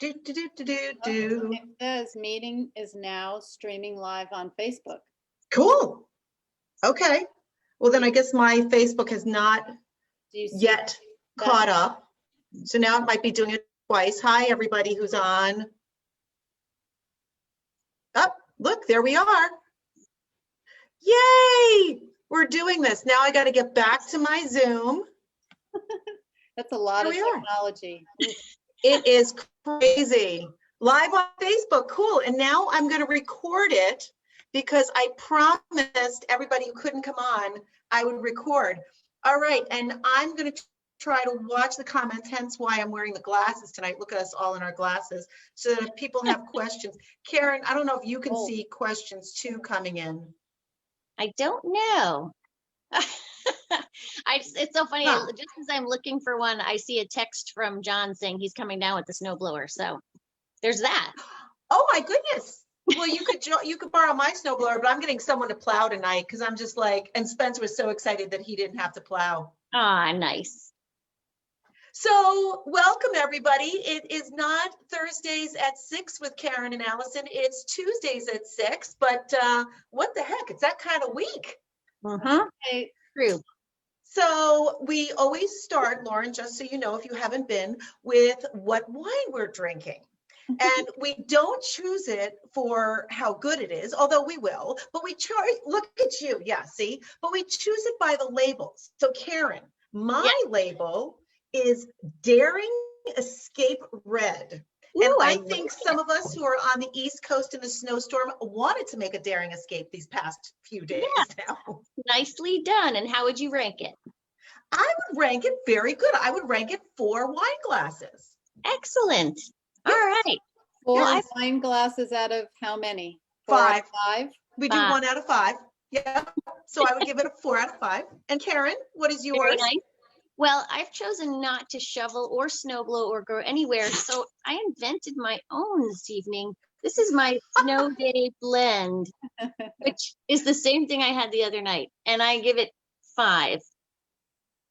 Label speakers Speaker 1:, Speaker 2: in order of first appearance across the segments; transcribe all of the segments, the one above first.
Speaker 1: It says meeting is now streaming live on Facebook.
Speaker 2: Cool. Okay. Well, then I guess my Facebook has not yet caught up. So now it might be doing it twice. Hi, everybody who's on. Oh, look, there we are. Yay! We're doing this. Now I got to get back to my Zoom.
Speaker 1: That's a lot of technology.
Speaker 2: It is crazy. Live on Facebook, cool. And now I'm going to record it because I promised everybody who couldn't come on, I would record. All right, and I'm going to try to watch the comments, hence why I'm wearing the glasses tonight. Look at us all in our glasses, so that if people have questions. Karen, I don't know if you can see questions too coming in.
Speaker 3: I don't know. It's so funny. Just as I'm looking for one, I see a text from John saying he's coming down with the snowblower. So there's that.
Speaker 2: Oh my goodness. Well, you could borrow my snowblower, but I'm getting someone to plow tonight because I'm just like, and Spencer was so excited that he didn't have to plow.
Speaker 3: Ah, nice.
Speaker 2: So welcome everybody. It is not Thursdays at 6 with Karen and Allison. It's Tuesdays at 6, but what the heck? It's that kind of week.
Speaker 3: Okay, true.
Speaker 2: So we always start, Loryn, just so you know, if you haven't been, with what wine we're drinking. And we don't choose it for how good it is, although we will, but we look at you, yeah, see, but we choose it by the labels. So Karen, my label is Daring Escape Red.
Speaker 3: Ooh,
Speaker 2: and I think some of us who are on the East Coast in the snowstorm wanted to make a daring escape these past few days now.
Speaker 3: Nicely done. And how would you rank it?
Speaker 2: I would rank it very good. I would rank it 4 wine glasses.
Speaker 3: Excellent. All right.
Speaker 1: 4 wine glasses out of how many?
Speaker 2: 5.
Speaker 1: 5?
Speaker 2: We do 1 out of 5. Yeah. So I would give it a 4 out of 5. And Karen, what is yours?
Speaker 3: Very nice. Well, I've chosen not to shovel or snowblow or go anywhere, so I invented my own this evening. This is my Snow Day blend, which is the same thing I had the other night, and I give it 5.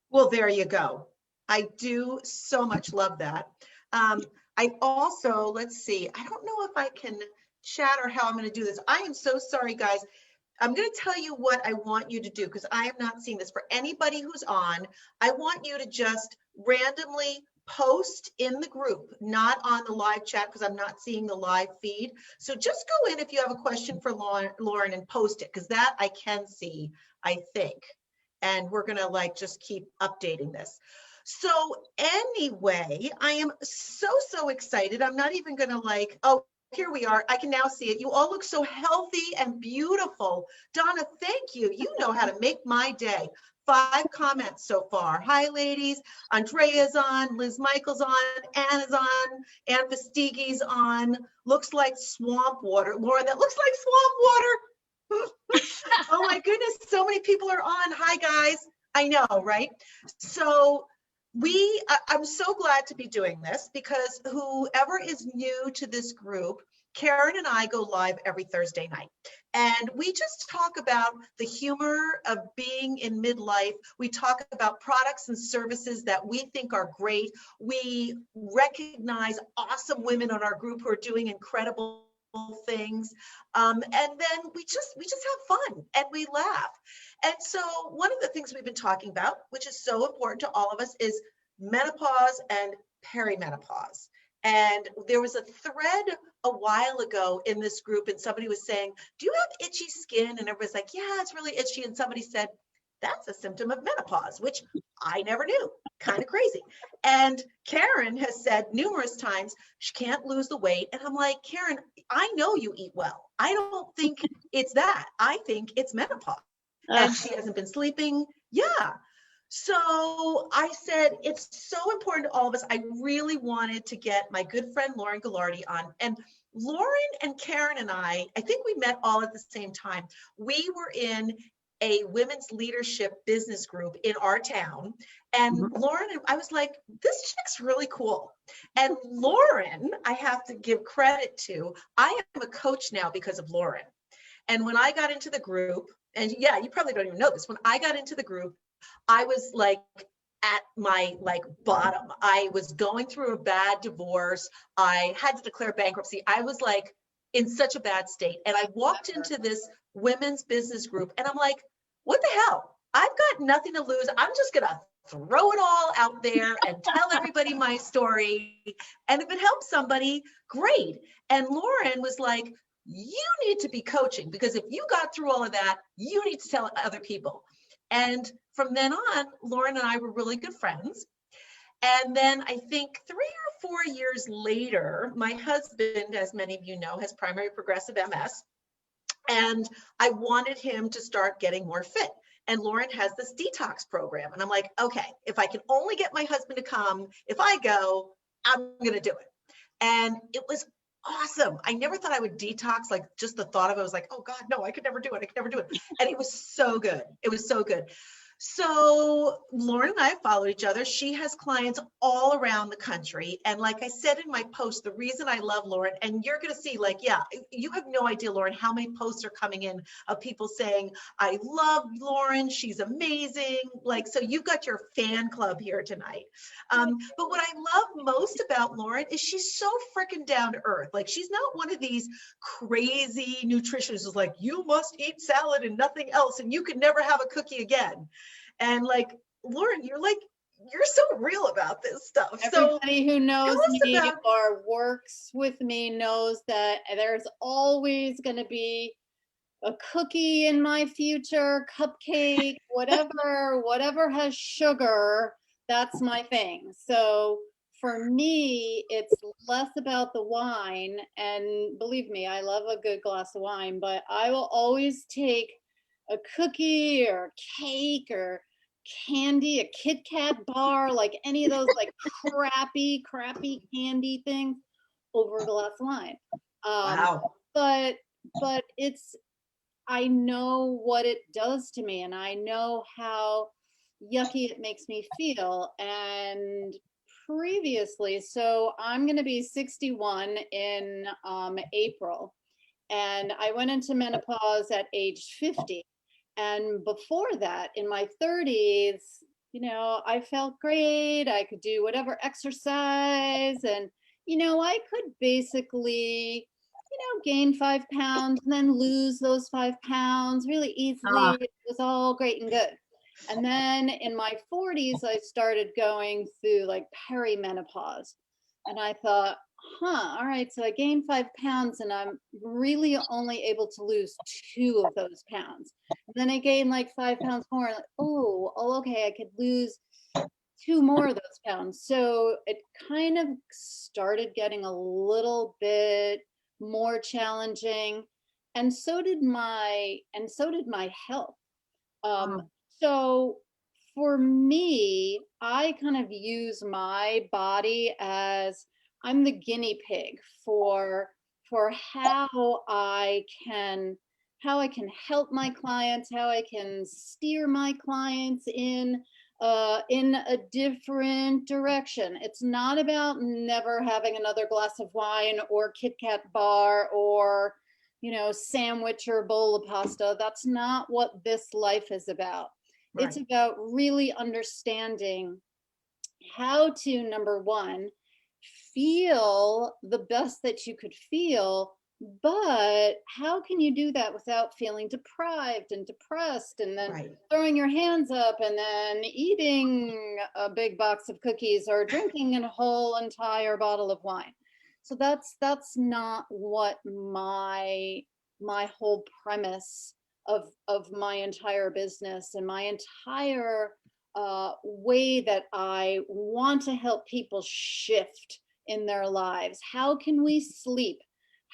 Speaker 2: Well, there you go. I do so much love that. I also, let's see, I don't know if I can chat or how I'm going to do this. I am so sorry, guys. I'm going to tell you what I want you to do because I have not seen this. For anybody who's on, I want you to just randomly post in the group, not on the live chat because I'm not seeing the live feed. So just go in if you have a question for Loryn and post it because that I can see, I think. And we're going to like just keep updating this. So anyway, I am so excited. I'm not even going to like, oh, here we are. I can now see it. You all look so healthy and beautiful. Donna, thank you. You know how to make my day. 5 comments so far. Hi, ladies. Andrea's on. Liz Michael's on. Anna's on. Ann Fastigi's on. Looks like swamp water. Laura, that looks like swamp water. Oh my goodness. So many people are on. Hi, guys. I know, right? So I'm so glad to be doing this because whoever is new to this group, Karen and I go live every Thursday night. And we just talk about the humor of being in midlife. We talk about products and services that we think are great. We recognize awesome women on our group who are doing incredible things. And then we just have fun and we laugh. And so one of the things we've been talking about, which is so important to all of us, is menopause and perimenopause. And there was a thread a while ago in this group and somebody was saying, do you have itchy skin? And everybody's like, yeah, it's really itchy. And somebody said, that's a symptom of menopause, which I never knew. Kind of crazy. And Karen has said numerous times she can't lose the weight. And I'm like, Karen, I know you eat well. I don't think it's that. I think it's menopause. And she hasn't been sleeping. Yeah. So I said, it's so important to all of us. I really wanted to get my good friend, Loryn Galardi on. And Loryn and Karen and I think we met all at the same time. We were in a women's leadership business group in our town. And Loryn, I was like, this chick's really cool. And Loryn, I have to give credit to, I am a coach now because of Loryn. And when I got into the group, and yeah, you probably don't even know this, when I got into the group, I was like at my like bottom. I was going through a bad divorce. I had to declare bankruptcy. I was like in such a bad state. And I walked into this women's business group and I'm like, what the hell? I've got nothing to lose. I'm just going to throw it all out there and tell everybody my story. And if it helps somebody, great. And Loryn was like, you need to be coaching, because if you got through all of that, you need to tell other people. And from then on, Loryn and I were really good friends. And then I think 3 or 4 years later, my husband, as many of you know, has primary progressive MS. And I wanted him to start getting more fit. And Loryn has this detox program. And I'm like, okay, if I can only get my husband to come, if I go, I'm going to do it. And it was awesome. I never thought I would detox. Like just the thought of it was like, oh God, no, I could never do it. I could never do it. And it was so good. It was so good. So Loryn and I follow each other. She has clients all around the country. And like I said in my post, the reason I love Loryn, and you're going to see, like, yeah, you have no idea, Loryn, how many posts are coming in of people saying, I love Loryn. She's amazing. Like, so you've got your fan club here tonight. But what I love most about Loryn is she's so freaking down to earth. Like, she's not one of these crazy nutritionists who's like, you must eat salad and nothing else, and you could never have a cookie again. And like, Loryn, you're so real about this stuff.
Speaker 1: Everybody who knows me
Speaker 2: about...
Speaker 1: or works with me knows that there's always going to be a cookie in my future, cupcake, whatever has sugar, that's my thing. So for me, it's less about the wine. And believe me, I love a good glass of wine, but I will always take a cookie or cake or candy, a Kit Kat bar, like any of those like crappy candy things over a glass of wine.
Speaker 2: Wow.
Speaker 1: But it's, I know what it does to me, and I know how yucky it makes me feel. And previously, so I'm going to be 61 in April, and I went into menopause at age 50. And before that, in my 30s, you know, I felt great. I could do whatever exercise, and, you know, I could basically, you know, gain 5 pounds and then lose those 5 pounds really easily. It was all great and good. And then in my 40s, I started going through like perimenopause. And I thought, all right, so I gained 5 pounds and I'm really only able to lose 2 of those pounds. And then I gained like 5 pounds more. Like, oh, okay, I could lose 2 more of those pounds. So it kind of started getting a little bit more challenging. And so did my health. So for me, I kind of use my body as I'm the guinea pig for how I can help my clients, how I can steer my clients in a different direction. It's not about never having another glass of wine or Kit Kat bar or, you know, sandwich or bowl of pasta. That's not what this life is about. Right. It's about really understanding how to, number one, feel the best that you could feel, but how can you do that without feeling deprived and depressed and then throwing your hands up and then eating a big box of cookies or drinking a whole entire bottle of wine? So that's not what my whole premise of my entire business and my entire way that I want to help people shift in their lives. How can we sleep?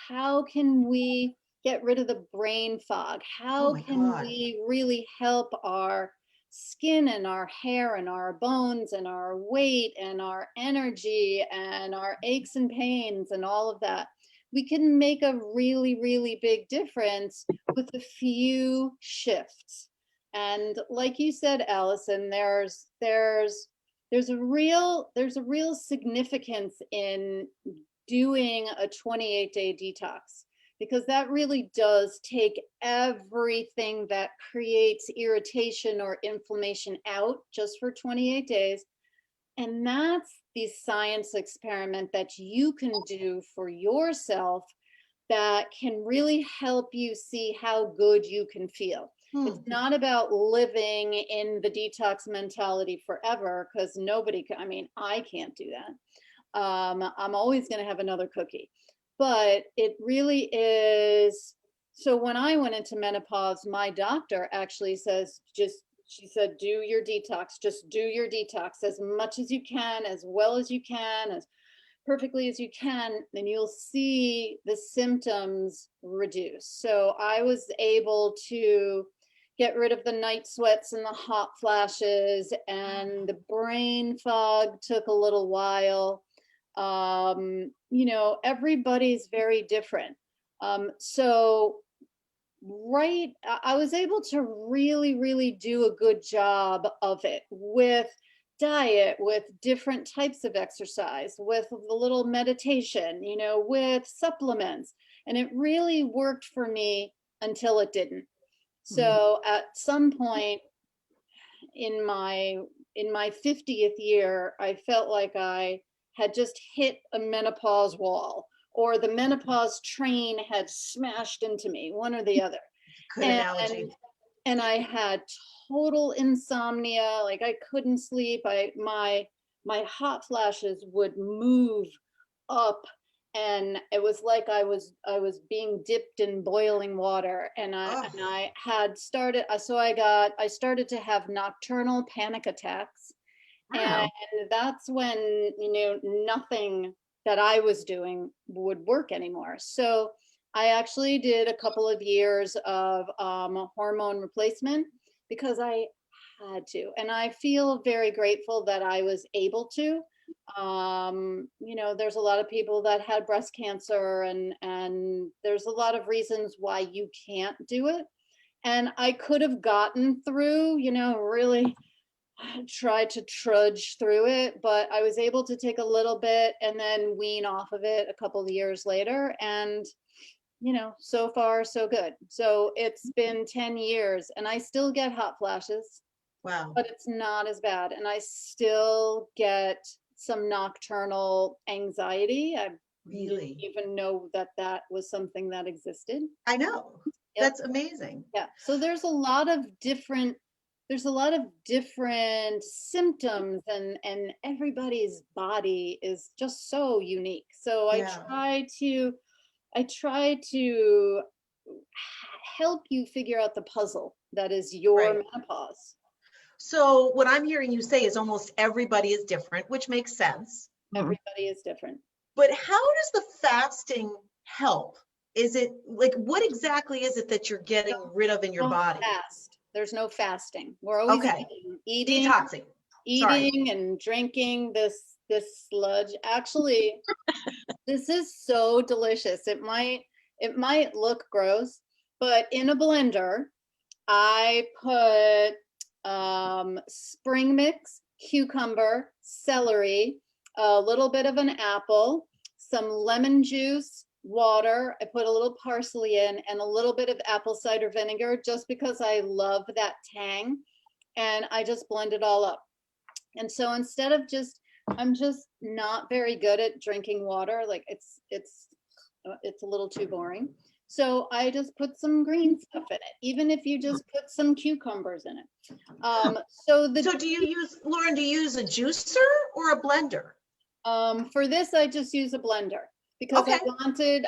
Speaker 1: How can we get rid of the brain fog? How can we really help our skin and our hair and our bones and our weight and our energy and our aches and pains and all of that? We can make a really, really big difference with a few shifts. And like you said, Allison, there's a real significance in doing a 28-day detox. because that really does take everything that creates irritation or inflammation out just for 28 days. And that's the science experiment that you can do for yourself that can really help you see how good you can feel. It's not about living in the detox mentality forever, because nobody can. I mean, I can't do that. I'm always going to have another cookie. But it really is. So when I went into menopause, my doctor actually says, she said, do your detox, just do your detox as much as you can, as well as you can, as perfectly as you can, then you'll see the symptoms reduce. So I was able to get rid of the night sweats and the hot flashes, and the brain fog took a little while. You know, everybody's very different. So right, I was able to really do a good job of it with diet, with different types of exercise, with a little meditation, you know, with supplements. And it really worked for me until it didn't. So at some point in my 50th year, I felt like I had just hit a menopause wall, or the menopause train had smashed into me, one or the other.
Speaker 2: Good
Speaker 1: And
Speaker 2: analogy.
Speaker 1: and I had total insomnia, like I couldn't sleep. My hot flashes would move up, and it was like I was being dipped in boiling water, and
Speaker 2: Oh,
Speaker 1: I had started I started to have nocturnal panic attacks. And
Speaker 3: Wow.
Speaker 1: that's when, you know, nothing that I was doing would work anymore. So I actually did a couple of years of hormone replacement because I had to. And I feel very grateful that I was able to. You know, there's a lot of people that had breast cancer, and there's a lot of reasons why you can't do it. And I could have gotten through, you know, really tried to trudge through it, but I was able to take a little bit and then wean off of it a couple of years later. And, you know, so far, so good. So it's been 10 years and I still get hot flashes,
Speaker 2: wow.
Speaker 1: but it's not as bad. And I still get some nocturnal anxiety. I didn't
Speaker 2: Really?
Speaker 1: even know that that was something that existed.
Speaker 2: I know.
Speaker 1: Yep.
Speaker 2: That's amazing.
Speaker 1: Yeah. So there's a lot of different symptoms, and everybody's body is just so unique. So
Speaker 2: Yeah.
Speaker 1: I try to help you figure out the puzzle that is your
Speaker 2: Right.
Speaker 1: menopause.
Speaker 2: So what I'm hearing you say is almost everybody is different, which makes sense.
Speaker 3: Mhm.
Speaker 1: Everybody is different.
Speaker 2: But how does the fasting help? Is it like, what exactly is it that you're getting rid of in your
Speaker 1: Don't
Speaker 2: body?
Speaker 1: fast. There's no fasting. We're always
Speaker 2: Okay.
Speaker 1: eating,
Speaker 2: Detoxing. Sorry.
Speaker 1: eating and drinking this sludge. Actually, this is so delicious. It might look gross, but in a blender, I put spring mix, cucumber, celery, a little bit of an apple, some lemon juice, water. I put a little parsley in and a little bit of apple cider vinegar just because I love that tang. And I just blend it all up. And so instead of I'm just not very good at drinking water. Like it's a little too boring. So I just put some green stuff in it, even if you just put some cucumbers in it. So
Speaker 2: So do you use, Lauren, do you use a juicer or a blender?
Speaker 1: for this, I just use a blender because
Speaker 2: Okay.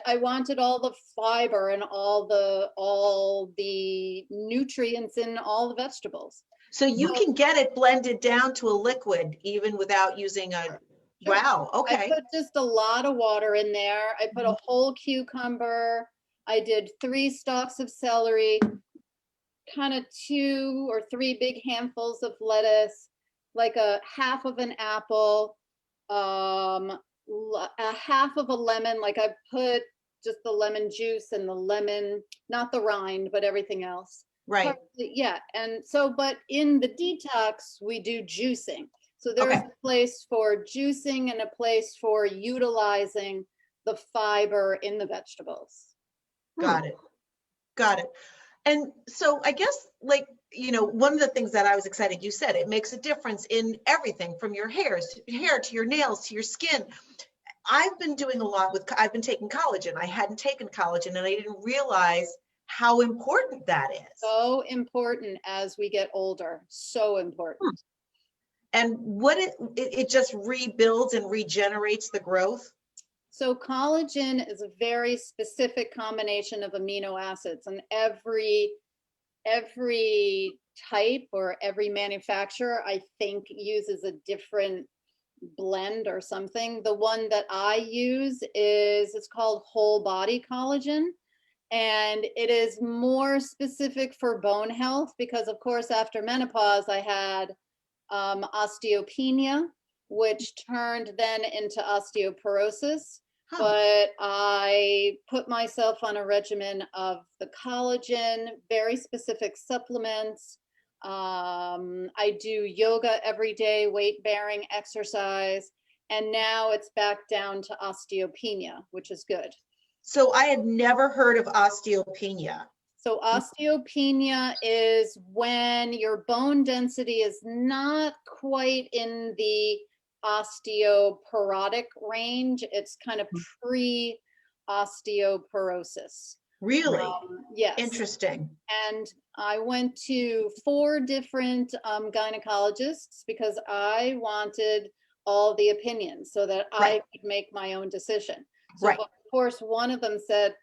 Speaker 1: I wanted all the fiber and all the nutrients in all the vegetables.
Speaker 2: So you
Speaker 1: So
Speaker 2: can get it blended down to a liquid even without using a,
Speaker 1: sure.
Speaker 2: wow,
Speaker 1: I
Speaker 2: okay.
Speaker 1: put just a lot of water in there. I put a whole cucumber. I did 3 stalks of celery, kind of 2 or 3 big handfuls of lettuce, like a half of an apple, a half of a lemon. Like I put just the lemon juice and the lemon, not the rind, but everything else.
Speaker 2: Right.
Speaker 1: Yeah. And so, but in the detox, we do juicing. So there's
Speaker 2: Okay.
Speaker 1: a place for juicing and a place for utilizing the fiber in the vegetables.
Speaker 2: Got it. Got it. And so I guess, like, one of the things that I was excited, you said it makes a difference in everything from your hair to your nails to your skin. I've been doing a lot I've been taking collagen. I hadn't taken collagen and I didn't realize how important that is.
Speaker 1: So important as we get older. So important.
Speaker 2: And what it just rebuilds and regenerates the growth.
Speaker 1: So collagen is a very specific combination of amino acids, and every type or every manufacturer, I think, uses a different blend or something. The one that I use it's called whole body collagen, and it is more specific for bone health because, of course, after menopause, I had osteopenia, which turned then into osteoporosis. But I put myself on a regimen of the collagen, very specific supplements. I do yoga every day, weight bearing exercise, and now it's back down to osteopenia, which is good.
Speaker 2: So I had never heard of osteopenia.
Speaker 1: So osteopenia is when your bone density is not quite in the osteoporotic range. It's kind of pre-osteoporosis.
Speaker 2: Really?
Speaker 1: Yes.
Speaker 2: Interesting.
Speaker 1: And I went to 4 different gynecologists because I wanted all the opinions so that I could make my own decision. So of course, one of them said,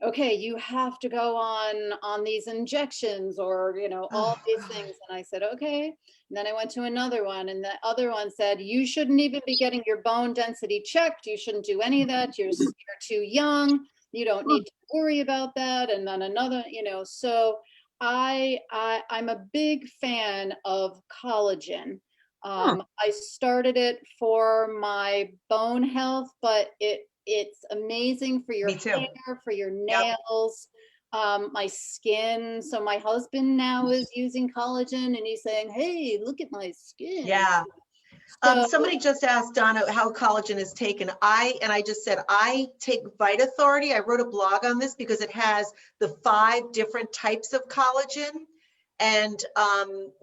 Speaker 1: okay, you have to go on these injections or, all these things. And I said, okay. And then I went to another one, and the other one said, you shouldn't even be getting your bone density checked. You shouldn't do any of that. You're too young. You don't need to worry about that. And then another, so I'm a big fan of collagen. I started it for my bone health, but it's amazing for your hair, for your nails, my skin. So my husband now is using collagen and he's saying, hey, look at my skin.
Speaker 2: Yeah. Somebody just asked Donna how collagen is taken. I just said, I take Vita Authority. I wrote a blog on this because it has the 5 different types of collagen. And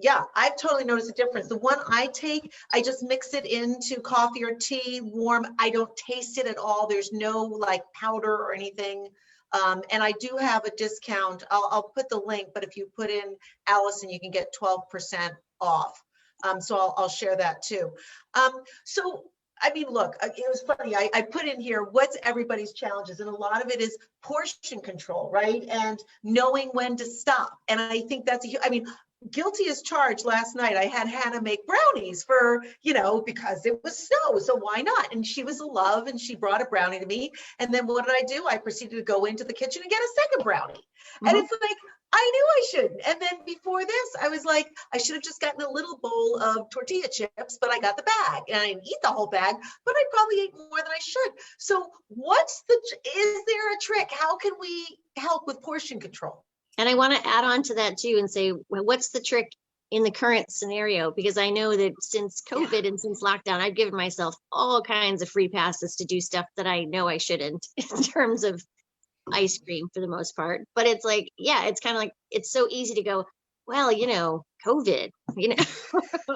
Speaker 2: yeah, I've totally noticed a difference. The one I take, I just mix it into coffee or tea, warm. I don't taste it at all. There's no like powder or anything. And I do have a discount. I'll put the link, but if you put in Allison, you can get 12% off. So I'll share that too. So, I mean, look, it was funny. I put in here, what's everybody's challenges? And a lot of it is portion control, right? And knowing when to stop. And I think that's, guilty as charged. Last night, I had Hannah make brownies for, because it was snow. So why not? And she was a love and she brought a brownie to me. And then what did I do? I proceeded to go into the kitchen and get a second brownie. And it's like, I knew I shouldn't. And then before this, I was like, I should have just gotten a little bowl of tortilla chips, but I got the bag and I didn't eat the whole bag, but I probably ate more than I should. So is there a trick? How can we help with portion control?
Speaker 3: And I want to add on to that too and say, well, what's the trick in the current scenario? Because I know that since COVID and since lockdown, I've given myself all kinds of free passes to do stuff that I know I shouldn't in terms of ice cream for the most part. But it's like, it's kind of like, it's so easy to go, well, COVID,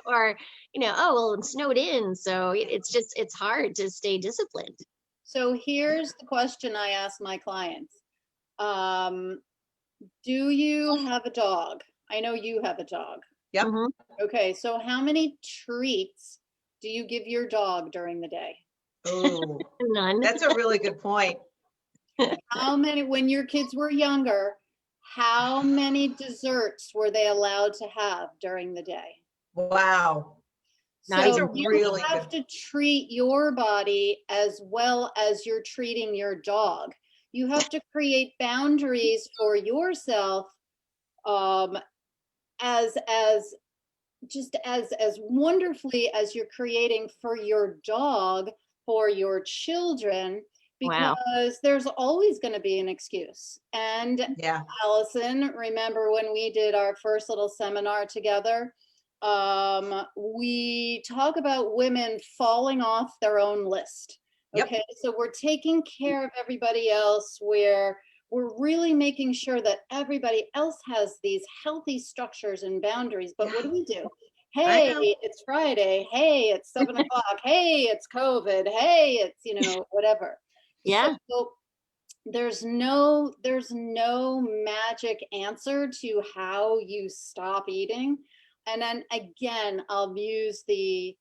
Speaker 3: or, oh, well, it snowed in. So it's hard to stay disciplined.
Speaker 1: So here's the question I ask my clients. Do you have a dog? I know you have a dog.
Speaker 2: Yep.
Speaker 1: Okay. So how many treats do you give your dog during the day?
Speaker 2: Oh,
Speaker 3: none.
Speaker 2: That's a really good point.
Speaker 1: How many, when your kids were younger, how many desserts were they allowed to have during the day?
Speaker 2: Wow.
Speaker 1: So you have to treat your body as well as you're treating your dog. You have to create boundaries for yourself, as wonderfully as you're creating for your dog, for your children, because there's always going to be an excuse. And Allison, remember when we did our first little seminar together, we talk about women falling off their own list. Okay, so we're taking care of everybody else. We're we're really making sure that everybody else has these healthy structures and boundaries. But what do?
Speaker 2: I
Speaker 1: Hey,
Speaker 2: know.
Speaker 1: it's Friday. Hey, it's 7 o'clock. Hey, it's COVID. Hey, it's, whatever.
Speaker 3: Yeah.
Speaker 1: So there's no magic answer to how you stop eating. And then again, I'll use the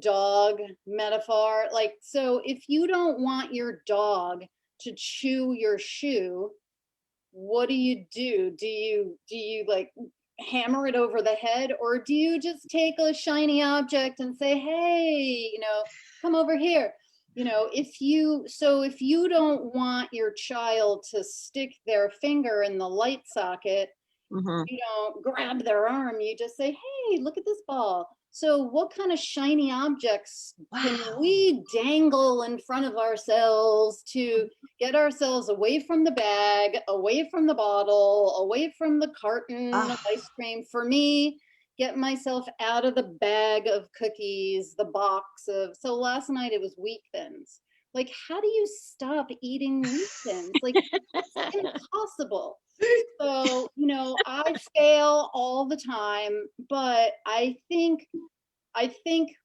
Speaker 1: dog metaphor. Like, so if you don't want your dog to chew your shoe, what do you do? Do you like hammer it over the head, or do you just take a shiny object and say, hey, come over here? If you don't want your child to stick their finger in the light socket,
Speaker 3: Hmm.
Speaker 1: you don't grab their arm, you just say, hey, look at this ball. So what kind of shiny objects can
Speaker 2: Wow.
Speaker 1: we dangle in front of ourselves to get ourselves away from the bag, away from the bottle, away from the carton of ice cream? For me, get myself out of the bag of cookies, the box of, so last night it was wheat thins. Like, how do you stop eating wheat thins? Like, it's impossible. So, I fail all the time, but I think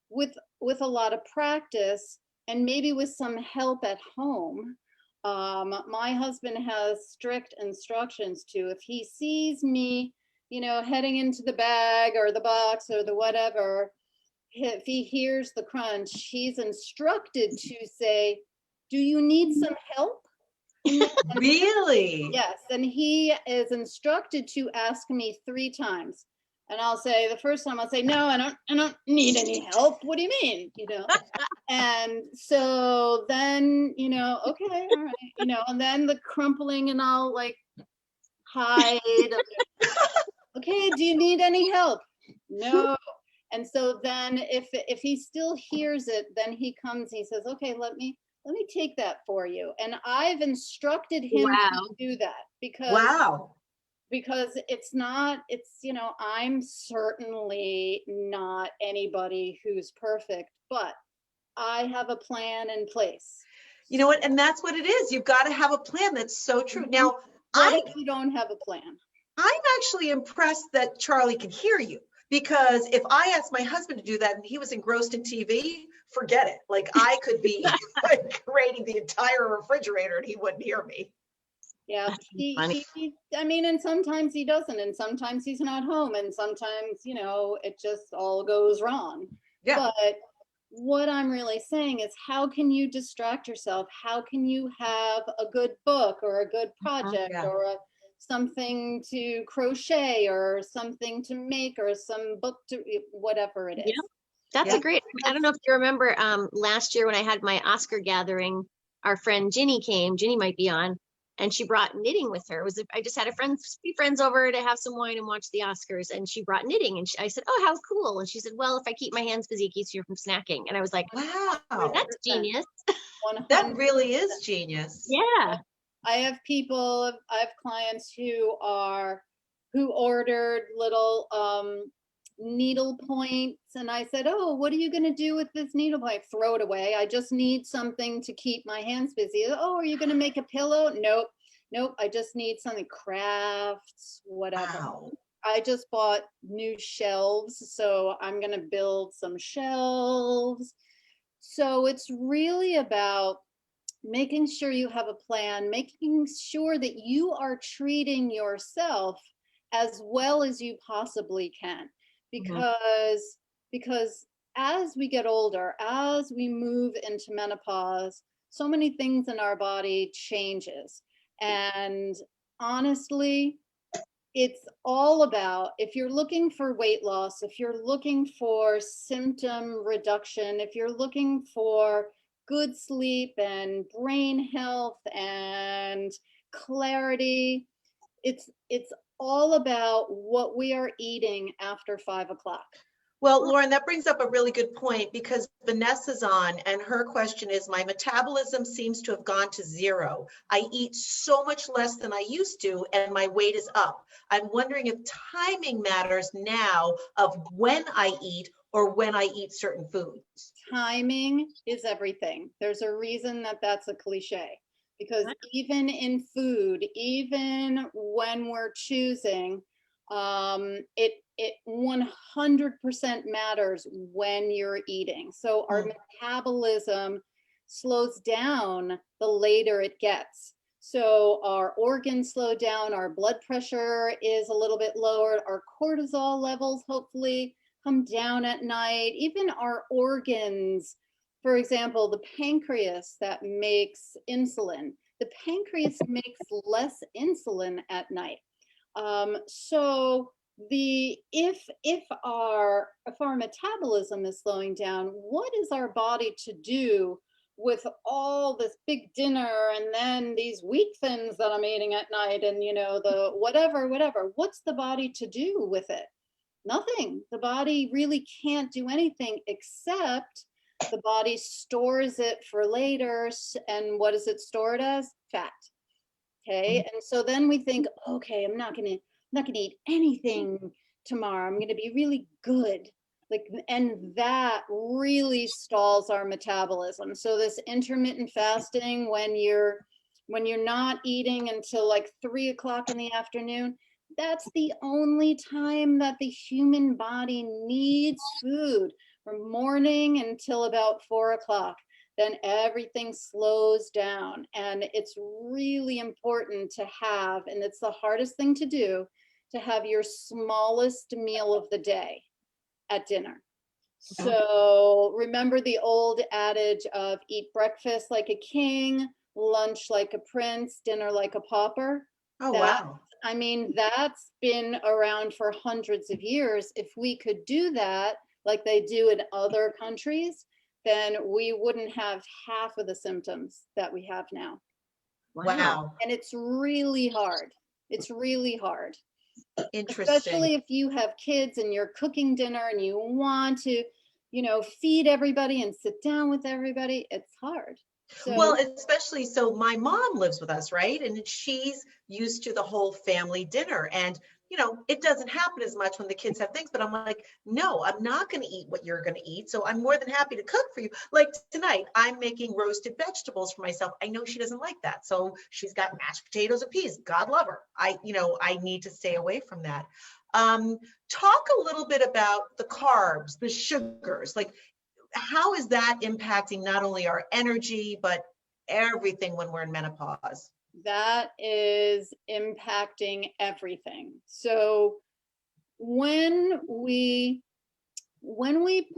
Speaker 1: with a lot of practice and maybe with some help at home, my husband has strict instructions to, if he sees me, heading into the bag or the box or the whatever, if he hears the crunch, he's instructed to say, do you need some help?
Speaker 2: Really?
Speaker 1: Yes, and he is instructed to ask me 3 times. And I'll say, the first time I'll say, no, I don't need any help. What do you mean? And so then, okay, all right, and then the crumpling, and I'll like hide. Okay, do you need any help? No. And so then if he still hears it, then he comes, he says, okay, let me take that for you. And I've instructed him to
Speaker 3: Wow.
Speaker 1: do that
Speaker 2: Wow.
Speaker 1: because I'm certainly not anybody who's perfect, but I have a plan in place.
Speaker 2: You know what? And that's what it is. You've got to have a plan. That's so true. Now,
Speaker 1: What if you don't have a plan?
Speaker 2: I'm actually impressed that Charlie can hear you, because if I asked my husband to do that and he was engrossed in TV, forget it. Like, I could be like raiding the entire refrigerator and he wouldn't hear me.
Speaker 1: Yeah,
Speaker 3: Funny.
Speaker 1: and sometimes he doesn't, and sometimes he's not home, and sometimes, it just all goes wrong.
Speaker 2: Yeah.
Speaker 1: But what I'm really saying is, how can you distract yourself? How can you have a good book or a good project
Speaker 2: Yeah.
Speaker 1: or something to crochet or something to make or some book to, whatever it is.
Speaker 3: Yeah. That's a great, I don't know if you remember last year when I had my Oscar gathering, our friend Ginny came, Ginny might be on, and she brought knitting with her. I just had few friends over to have some wine and watch the Oscars, and she brought knitting, and I said, oh, how cool. And she said, well, if I keep my hands busy, it keeps you from snacking. And I was like,
Speaker 2: Wow.
Speaker 3: that's genius.
Speaker 1: 100%.
Speaker 2: That really is genius.
Speaker 3: Yeah.
Speaker 1: I have clients who ordered little needle points, and I said, oh, what are you going to do with this needle point? Throw it away. I just need something to keep my hands busy. Oh, are you going to make a pillow? Nope, I just need something, crafts, whatever.
Speaker 2: Wow.
Speaker 1: I just bought new shelves, so I'm going to build some shelves. So it's really about making sure you have a plan, making sure that you are treating yourself as well as you possibly can. Because as we get older, as we move into menopause, so many things in our body changes. And honestly, it's all about, if you're looking for weight loss, if you're looking for symptom reduction, if you're looking for good sleep and brain health and clarity, it's all about what we are eating after 5 o'clock.
Speaker 2: Well, Loryn, that brings up a really good point, because Vanessa's on and her question is, my metabolism seems to have gone to 0. I eat so much less than I used to and my weight is up. I'm wondering if timing matters now of when I eat or when I eat certain foods.
Speaker 1: Timing is everything. There's a reason that that's a cliche, because even in food, even when we're choosing, it 100% matters when you're eating. So our metabolism slows down the later it gets. So our organs slow down, our blood pressure is a little bit lower, our cortisol levels hopefully come down at night. Even our organs, for example, the pancreas that makes insulin, the pancreas makes less insulin at night. So if our metabolism is slowing down, what is our body to do with all this big dinner and then these wheat thins that I'm eating at night and the whatever, what's the body to do with it? Nothing. The body really can't do anything except the body stores it for later. And what is it stored as? Fat. Okay. And so then we think, okay, I'm not gonna eat anything tomorrow. I'm gonna be really good. And that really stalls our metabolism. So this intermittent fasting, when you're not eating until like 3 o'clock in the afternoon, that's the only time that the human body needs food, from morning until about 4 o'clock. Then everything slows down. And it's really important to have, and it's the hardest thing to do, to have your smallest meal of the day at dinner. So remember the old adage of eat breakfast like a king, lunch like a prince, dinner like a pauper.
Speaker 2: Oh, wow.
Speaker 1: I mean, that's been around for hundreds of years. If we could do that like they do in other countries, then we wouldn't have half of the symptoms that we have now.
Speaker 2: Wow.
Speaker 1: And it's really hard. It's really hard.
Speaker 2: Interesting.
Speaker 1: Especially if you have kids and you're cooking dinner and you want to, feed everybody and sit down with everybody. It's hard. So,
Speaker 2: well, especially so my mom lives with us, right? And she's used to the whole family dinner. And, it doesn't happen as much when the kids have things, but I'm like, no, I'm not going to eat what you're going to eat. So I'm more than happy to cook for you. Like tonight, I'm making roasted vegetables for myself. I know she doesn't like that. So she's got mashed potatoes and peas. God love her. I need to stay away from that. Talk a little bit about the carbs, the sugars, like how is that impacting not only our energy, but everything when we're in menopause?
Speaker 1: That is impacting everything. So when we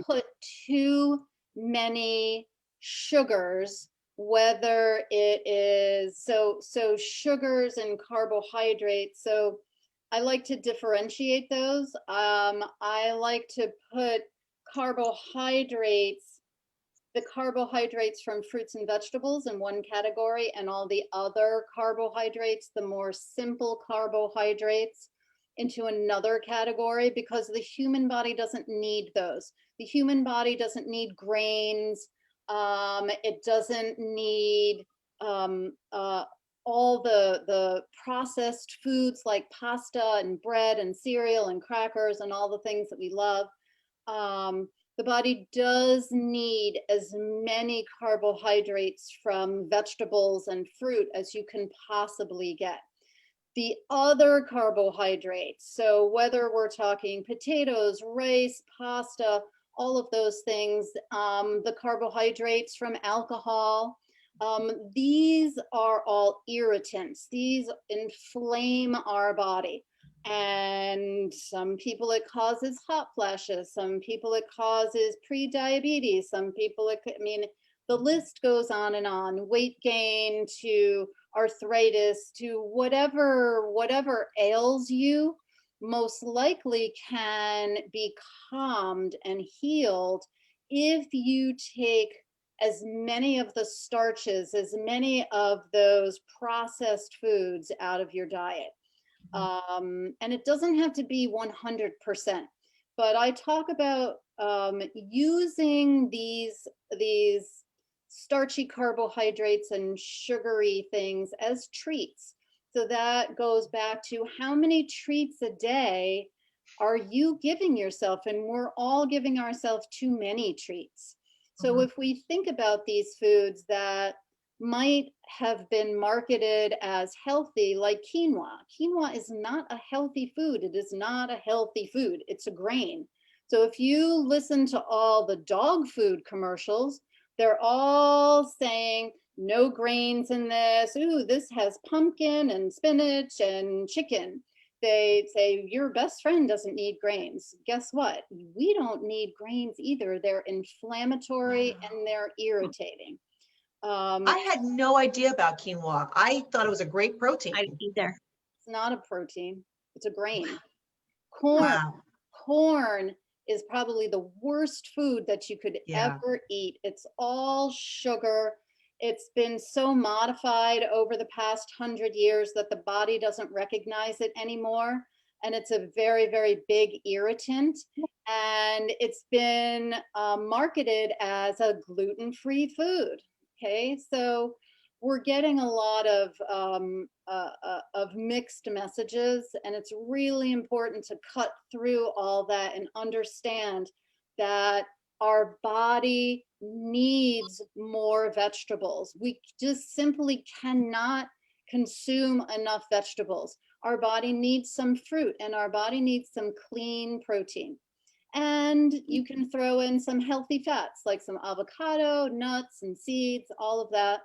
Speaker 1: put too many sugars, whether it is so sugars and carbohydrates, so I like to differentiate those. I like to put carbohydrates, the carbohydrates from fruits and vegetables, in one category, and all the other carbohydrates, the more simple carbohydrates, into another category, because the human body doesn't need those. The human body doesn't need grains. It doesn't need all the processed foods like pasta and bread and cereal and crackers and all the things that we love. The body does need as many carbohydrates from vegetables and fruit as you can possibly get. The other carbohydrates, so whether we're talking potatoes, rice, pasta, all of those things, the carbohydrates from alcohol, these are all irritants. These inflame our body. And some people it causes hot flashes, some people it causes pre-diabetes, some people the list goes on, weight gain to arthritis to whatever ails you, most likely can be calmed and healed if you take as many of the starches, as many of those processed foods out of your diet. And it doesn't have to be 100%, but I talk about using these starchy carbohydrates and sugary things as treats. So that goes back to how many treats a day are you giving yourself? And we're all giving ourselves too many treats. So if we think about these foods that might have been marketed as healthy, like quinoa. Quinoa is not a healthy food. It is not a healthy food. It's a grain. So if you listen to all the dog food commercials, they're all saying no grains in this. Ooh, this has pumpkin and spinach and chicken. They say your best friend doesn't need grains. Guess what? We don't need grains either. They're inflammatory
Speaker 2: Wow.
Speaker 1: and they're irritating.
Speaker 2: I had no idea about quinoa. I thought it was a great protein.
Speaker 3: I either.
Speaker 1: It's not a protein, it's a grain. Corn,
Speaker 2: Wow.
Speaker 1: corn is probably the worst food that you could
Speaker 2: Yeah.
Speaker 1: ever eat. It's all sugar. It's been so modified over the past 100 years that the body doesn't recognize it anymore. And it's a very, very big irritant. And it's been marketed as a gluten-free food. Okay, so we're getting a lot of mixed messages, and it's really important to cut through all that and understand that our body needs more vegetables. We just simply cannot consume enough vegetables. Our body needs some fruit, and our body needs some clean protein. And you can throw in some healthy fats like some avocado, nuts, and seeds, all of that.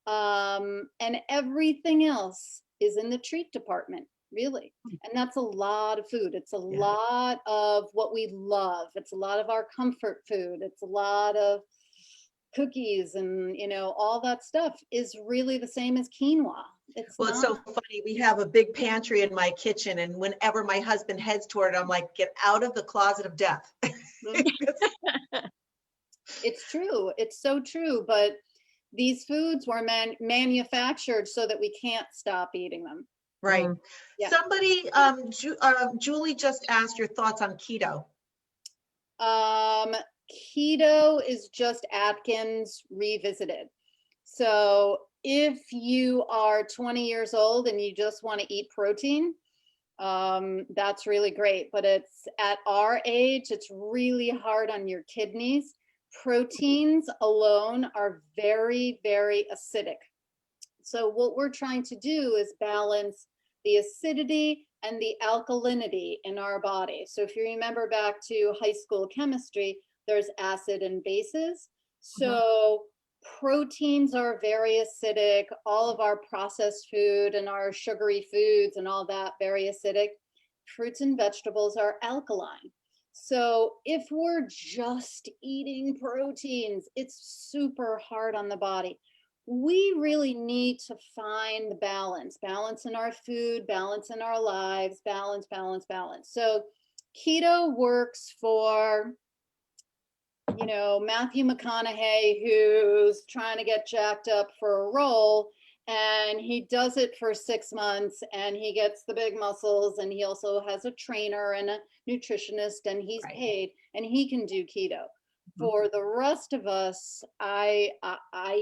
Speaker 1: And everything else is in the treat department, really. And that's a lot of food. It's a
Speaker 2: Yeah.
Speaker 1: lot of what we love. It's a lot of our comfort food. It's a lot of cookies and, all that stuff is really the same as quinoa. It's
Speaker 2: Well, it's
Speaker 1: not.
Speaker 2: so funny. We have a big pantry in my kitchen, and whenever my husband heads toward it, I'm like, get out of the closet of death.
Speaker 1: It's true. It's so true. But these foods were manufactured so that we can't stop eating them.
Speaker 2: Right.
Speaker 1: Yeah.
Speaker 2: Somebody, Julie just asked your thoughts on keto.
Speaker 1: Keto is just Atkins revisited. So if you are 20 years old and you just want to eat protein, that's really great. But it's at our age, it's really hard on your kidneys. Proteins alone are very, very acidic. So what we're trying to do is balance the acidity and the alkalinity in our body. So if you remember back to high school chemistry, there's acid and bases. So proteins are very acidic. All of our processed food and our sugary foods and all that, very acidic. Fruits and vegetables are alkaline. So if we're just eating proteins, it's super hard on the body. We really need to find the balance in our food, balance in our lives, balance, balance, balance. So keto works for, Matthew McConaughey, who's trying to get jacked up for a role, and he does it for 6 months and he gets the big muscles, and he also has a trainer and a nutritionist, and he's paid, and he can do keto. For the rest of us, I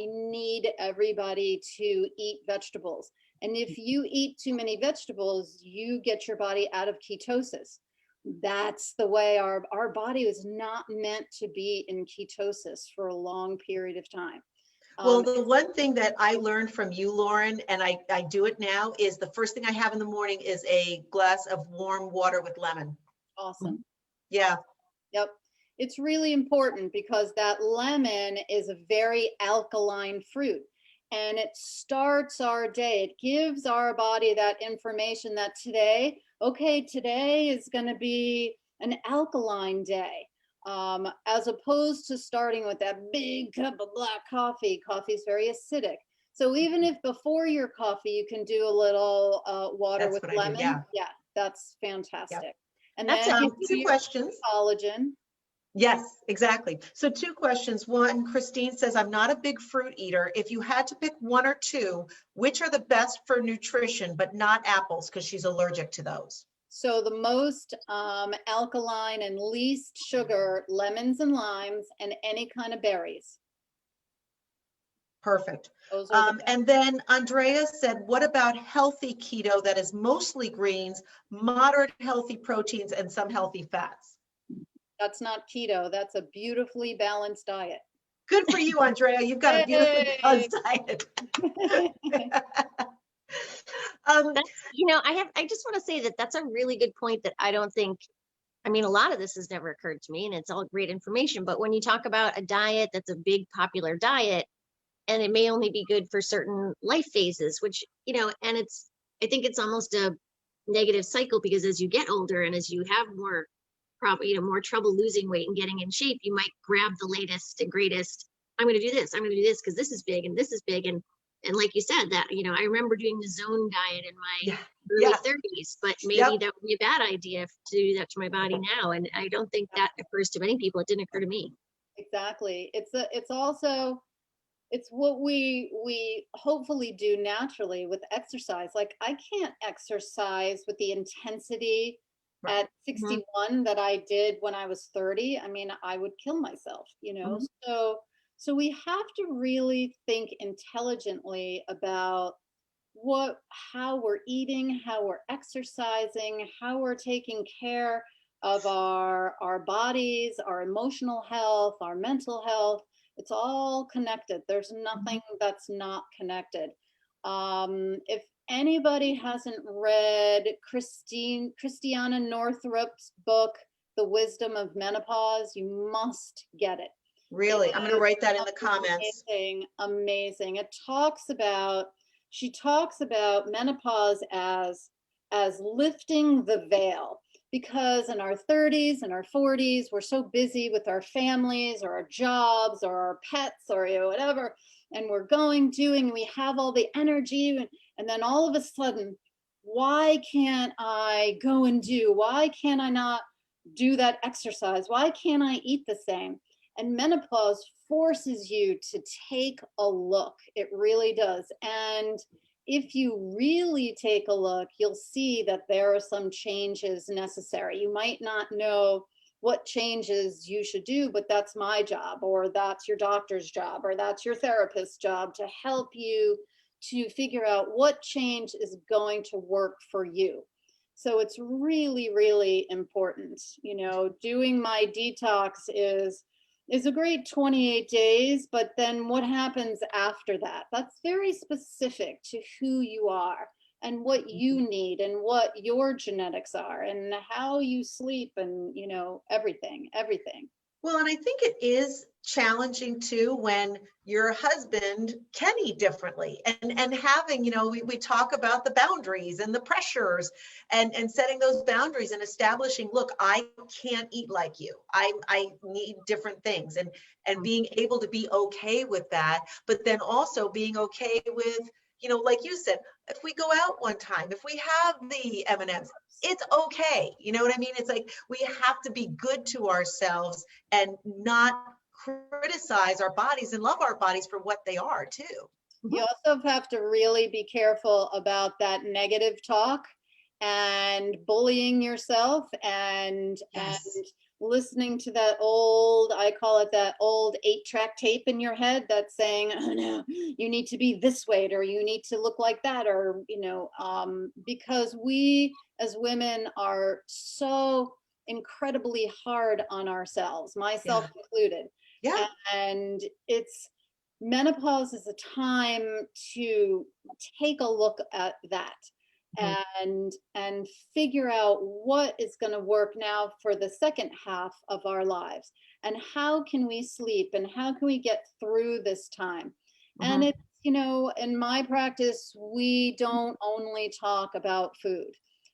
Speaker 1: need everybody to eat vegetables. And if you eat too many vegetables, you get your body out of ketosis. That's the way our body was not meant to be in ketosis for a long period of time.
Speaker 2: Well, the one thing that I learned from you, Loryn, and I do it now, is the first thing I have in the morning is a glass of warm water with lemon.
Speaker 1: Awesome.
Speaker 2: Yeah.
Speaker 1: Yep. It's really important because that lemon is a very alkaline fruit, and it starts our day. It gives our body that information that today is going to be an alkaline day. As opposed to starting with that big cup of black coffee. Coffee is very acidic. So even if before your coffee you can do a little water with lemon, yeah, that's fantastic. Yep. And
Speaker 3: that's
Speaker 1: then
Speaker 2: two questions.
Speaker 1: Collagen.
Speaker 2: Yes, exactly. So 2 questions. One, Christine says, I'm not a big fruit eater. If you had to pick 1 or 2, which are the best for nutrition, but not apples, because she's allergic to those?
Speaker 1: So the most alkaline and least sugar, lemons and limes, and any kind of berries.
Speaker 2: Perfect. And then Andrea said, what about healthy keto that is mostly greens, moderate healthy proteins, and some healthy fats?
Speaker 1: That's not keto. That's a beautifully balanced diet.
Speaker 2: Good for you, Andrea. You've got a beautifully balanced diet.
Speaker 3: That's, I just want to say that that's a really good point that I don't think, I mean, a lot of this has never occurred to me, and it's all great information, but when you talk about a diet that's a big popular diet, and it may only be good for certain life phases, which, and I think it's almost a negative cycle, because as you get older and as you have more more trouble losing weight and getting in shape, you might grab the latest and greatest. I'm going to do this. I'm going to do this because this is big and this is big. And like you said, that, I remember doing the zone diet in my early 30s, but maybe that would be a bad idea to do that to my body now. And I don't think that occurs to many people. It didn't occur to me.
Speaker 1: Exactly. It's also, it's what we hopefully do naturally with exercise. Like, I can't exercise with the intensity at 61 that I did when I was 30. I mean, I would kill myself, so we have to really think intelligently about how we're eating, how we're exercising, how we're taking care of our bodies, our emotional health, our mental health. It's all connected. There's nothing that's not connected. If anybody hasn't read Christiana Northrup's book, The Wisdom of Menopause, you must get it.
Speaker 2: Really? I'm going to write that in the comments.
Speaker 1: Amazing. She talks about menopause as lifting the veil, because in our 30s and our 40s, we're so busy with our families or our jobs or our pets or whatever, and we're doing, we have all the energy, and then all of a sudden, why can't I why can't I not do that exercise? Why can't I eat the same? And menopause forces you to take a look. It really does. And if you really take a look, you'll see that there are some changes necessary. You might not know what changes you should do, but that's my job, or that's your doctor's job, or that's your therapist's job, to help you to figure out what change is going to work for you. So it's really, really important. Doing my detox is a great 28 days, but then what happens after that? That's very specific to who you are and what you need and what your genetics are and how you sleep and, everything.
Speaker 2: Well, and I think it is challenging too when your husband can eat differently, and having, we talk about the boundaries and the pressures, and setting those boundaries and establishing, look, I can't eat like you. I need different things, and being able to be okay with that, but then also being okay with, like you said, if we go out one time, if we have the M&Ms, it's okay. You know what I mean? It's like, we have to be good to ourselves and not criticize our bodies, and love our bodies for what they are too.
Speaker 1: You also have to really be careful about that negative talk and bullying yourself and listening to that old, I call it that old 8-track tape in your head that's saying, oh no, you need to be this weight, or you need to look like that, or, because we as women are so incredibly hard on ourselves, myself included.
Speaker 2: Yeah.
Speaker 1: And menopause is a time to take a look at that. And figure out what is going to work now for the second half of our lives, and how can we sleep, and how can we get through this time. And it's, in my practice, we don't only talk about food.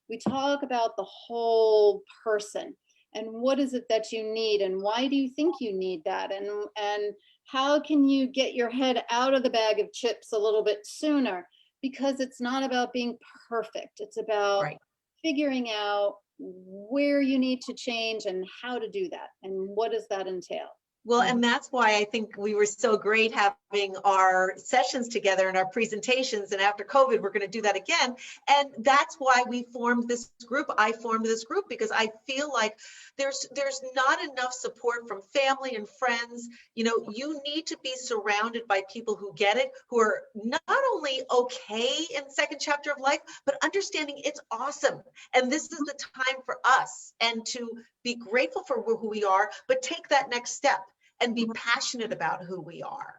Speaker 1: We talk about the whole person, and what is it that you need, and why do you think you need that, and how can you get your head out of the bag of chips a little bit sooner. Because it's not about being perfect. It's about figuring out where you need to change and how to do that. And what does that entail?
Speaker 2: Well, and that's why I think we were so great having our sessions together and our presentations. And after COVID, we're going to do that again. And that's why we formed this group. I formed this group because I feel like there's not enough support from family and friends. You need to be surrounded by people who get it, who are not only okay in the second chapter of life, but understanding it's awesome. And this is the time for us, and to be grateful for who we are, but take that next step. and be passionate about who we are.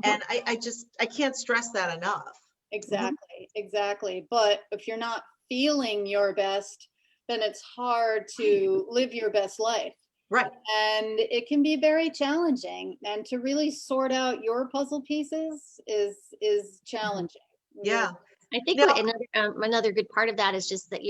Speaker 2: And I can't stress that enough.
Speaker 1: Exactly, exactly. But if you're not feeling your best, then it's hard to live your best life.
Speaker 2: Right.
Speaker 1: And it can be very challenging. And to really sort out your puzzle pieces is challenging.
Speaker 2: Yeah.
Speaker 3: I think
Speaker 2: Now,
Speaker 3: another good part of that is just that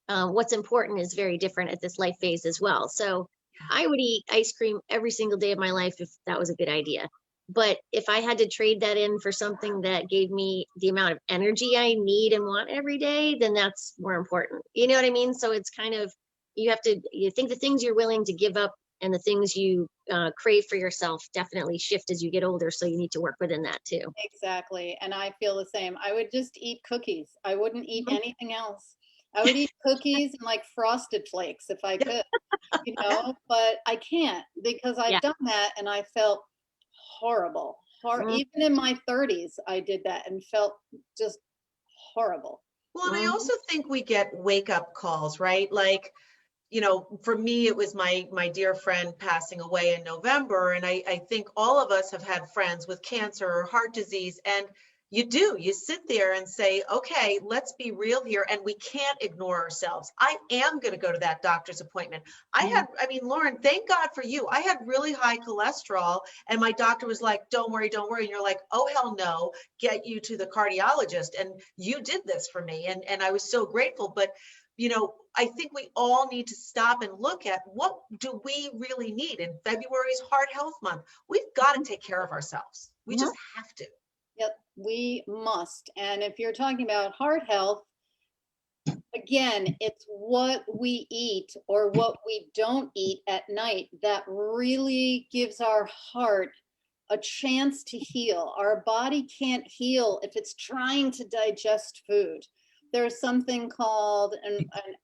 Speaker 3: what's important is very different at this life phase as well. So I would eat ice cream every single day of my life if that was a good idea. But if I had to trade that in for something that gave me the amount of energy I need and want every day, then that's more important. You know what I mean? So it's kind of, you think the things you're willing to give up and the things you crave for yourself definitely shift as you get older. So you need to work within that too.
Speaker 1: Exactly. And I feel the same. I would just eat cookies. I wouldn't eat anything else. I would eat cookies and like Frosted Flakes if I could, but I can't because I've done that and I felt horrible. Even in my 30s, I did that and felt just horrible.
Speaker 2: well, and I also think we get wake up calls, right? Like, for me, it was my dear friend passing away in November. And I think all of us have had friends with cancer or heart disease. And you sit there and say, okay, let's be real here. And we can't ignore ourselves. I am going to go to that doctor's appointment. Loryn, thank God for you. I had really high cholesterol and my doctor was like, don't worry, don't worry. And you're like, oh, hell no, get you to the cardiologist. And you did this for me. And I was so grateful. But I think we all need to stop and look at what do we really need in February's Heart Health Month. We've got to take care of ourselves. We just have to.
Speaker 1: Yep, we must. And if you're talking about heart health, again, it's what we eat or what we don't eat at night that really gives our heart a chance to heal. Our body can't heal if it's trying to digest food. There's something called,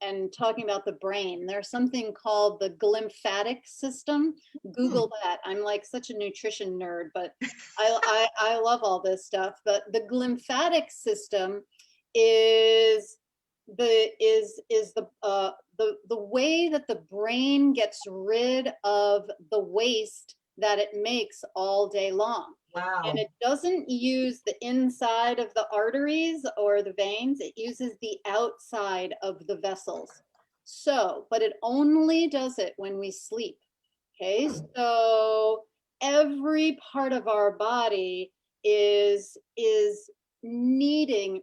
Speaker 1: and talking about the brain, there's something called the glymphatic system. Google that. I'm like such a nutrition nerd, but I love all this stuff. But the glymphatic system is the way that the brain gets rid of the waste that it makes all day long.
Speaker 2: Wow.
Speaker 1: And it doesn't use the inside of the arteries or the veins. It uses the outside of the vessels. So, but it only does it when we sleep. Okay, so every part of our body is requiring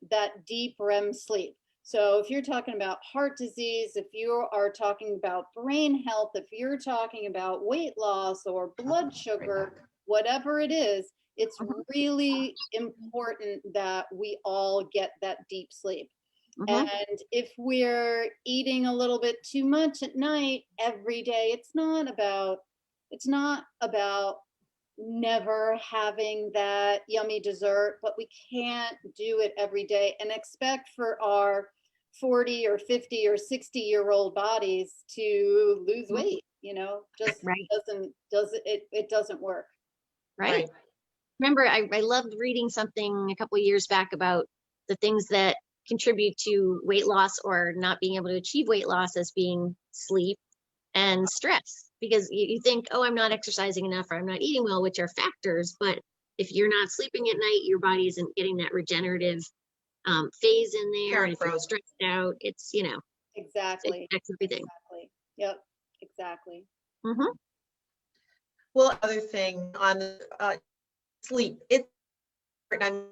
Speaker 1: that deep REM sleep. So if you're talking about heart disease, if you are talking about brain health, if you're talking about weight loss or blood sugar, whatever it is, it's really important that we all get that deep sleep. And if we're eating a little bit too much at night every day, it's not about never having that yummy dessert, but we can't do it every day and expect for our 40 or 50 or 60-year-old bodies to lose weight. Just it doesn't work.
Speaker 3: Right. Remember, I loved reading something a couple of years back about the things that contribute to weight loss or not being able to achieve weight loss as being sleep and stress, because you think, oh, I'm not exercising enough or I'm not eating well, which are factors. But if you're not sleeping at night, your body isn't getting that regenerative phase in there. And if you're stressed out, it's,
Speaker 1: Exactly.
Speaker 3: it affects everything.
Speaker 1: Exactly. Yep. Exactly.
Speaker 2: Well, other thing on sleep, I'm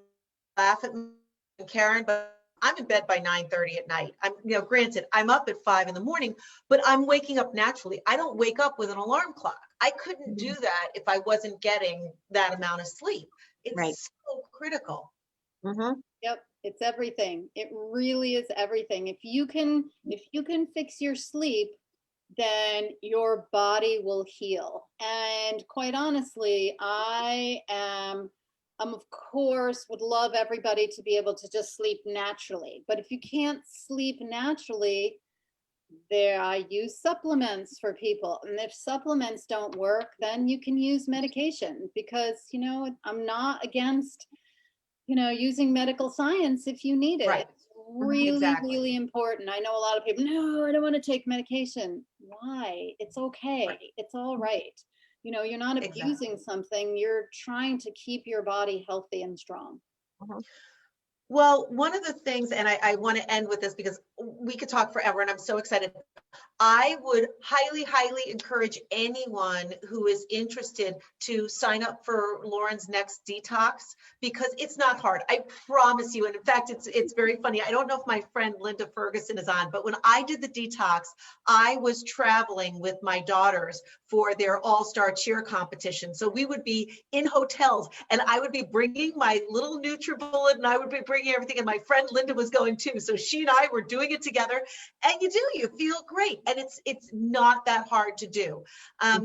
Speaker 2: laughing at Karen, but I'm in bed by 9:30 at night. Granted, I'm up at 5 in the morning, but I'm waking up naturally. I don't wake up with an alarm clock. I couldn't do that if I wasn't getting that amount of sleep. It's so critical.
Speaker 1: Yep, it's everything. It really is everything. If you can fix your sleep, then your body will heal. And quite honestly, of course would love everybody to be able to just sleep naturally. But if you can't sleep naturally, I use supplements for people. And if supplements don't work, then you can use medication because, I'm not against, using medical science if you need it.
Speaker 2: Right.
Speaker 1: It's really,
Speaker 2: Exactly.
Speaker 1: really important. I know a lot of people, no, I don't want to take medication. Why? It's okay. It's all right. You know, you're not
Speaker 2: Exactly.
Speaker 1: abusing something. You're trying to keep your body healthy and strong.
Speaker 3: Mhm.
Speaker 2: Well, one of the things, and I want to end with this because we could talk forever, and I'm so excited. I would highly, highly encourage anyone who is interested to sign up for Loryn's next detox because it's not hard. I promise you. And in fact, it's very funny. I don't know if my friend Linda Ferguson is on, but when I did the detox, I was traveling with my daughters for their all-star cheer competition. So we would be in hotels and I would be bringing my little NutriBullet and I would be bringing everything. And my friend Linda was going too. So she and I were doing it together, and you feel great. And it's not that hard to do.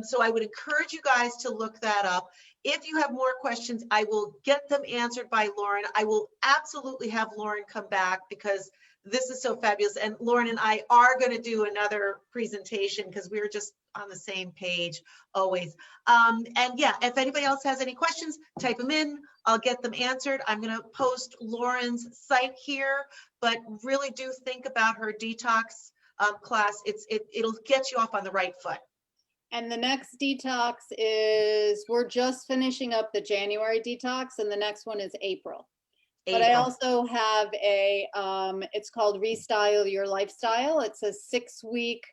Speaker 2: So I would encourage you guys to look that up. If you have more questions, I will get them answered by Loryn. I will absolutely have Loryn come back because this is so fabulous. And Loryn and I are going to do another presentation because we're just on the same page always. And yeah, if anybody else has any questions, type them in. I'll get them answered. I'm going to post Loryn's site here, but really do think about her detox class. It'll get you off on the right foot.
Speaker 1: And the next detox is, we're just finishing up the January detox, and the next one is April. But I also have a, it's called Restyle Your Lifestyle. It's a 6-week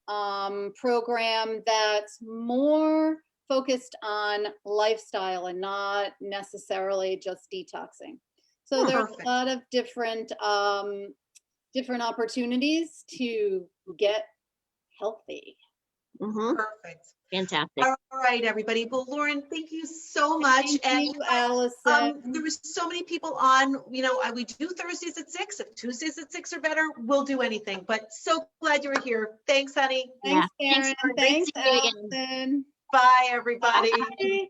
Speaker 1: program that's more focused on lifestyle and not necessarily just detoxing. So there's a lot of different opportunities to get healthy.
Speaker 2: Perfect.
Speaker 3: Fantastic.
Speaker 2: All right, everybody. Well, Loryn, thank you so much.
Speaker 1: Thank you, Allison.
Speaker 2: There was so many people on. You know, we do Thursdays at 6. If Tuesdays at 6 are better, we'll do anything. But so glad you were here. Thanks, honey.
Speaker 1: Thanks, Karen.
Speaker 3: Thanks,
Speaker 1: Thanks,
Speaker 3: Loryn. Great to see you again.
Speaker 1: Allison.
Speaker 2: Bye, everybody.
Speaker 1: Bye.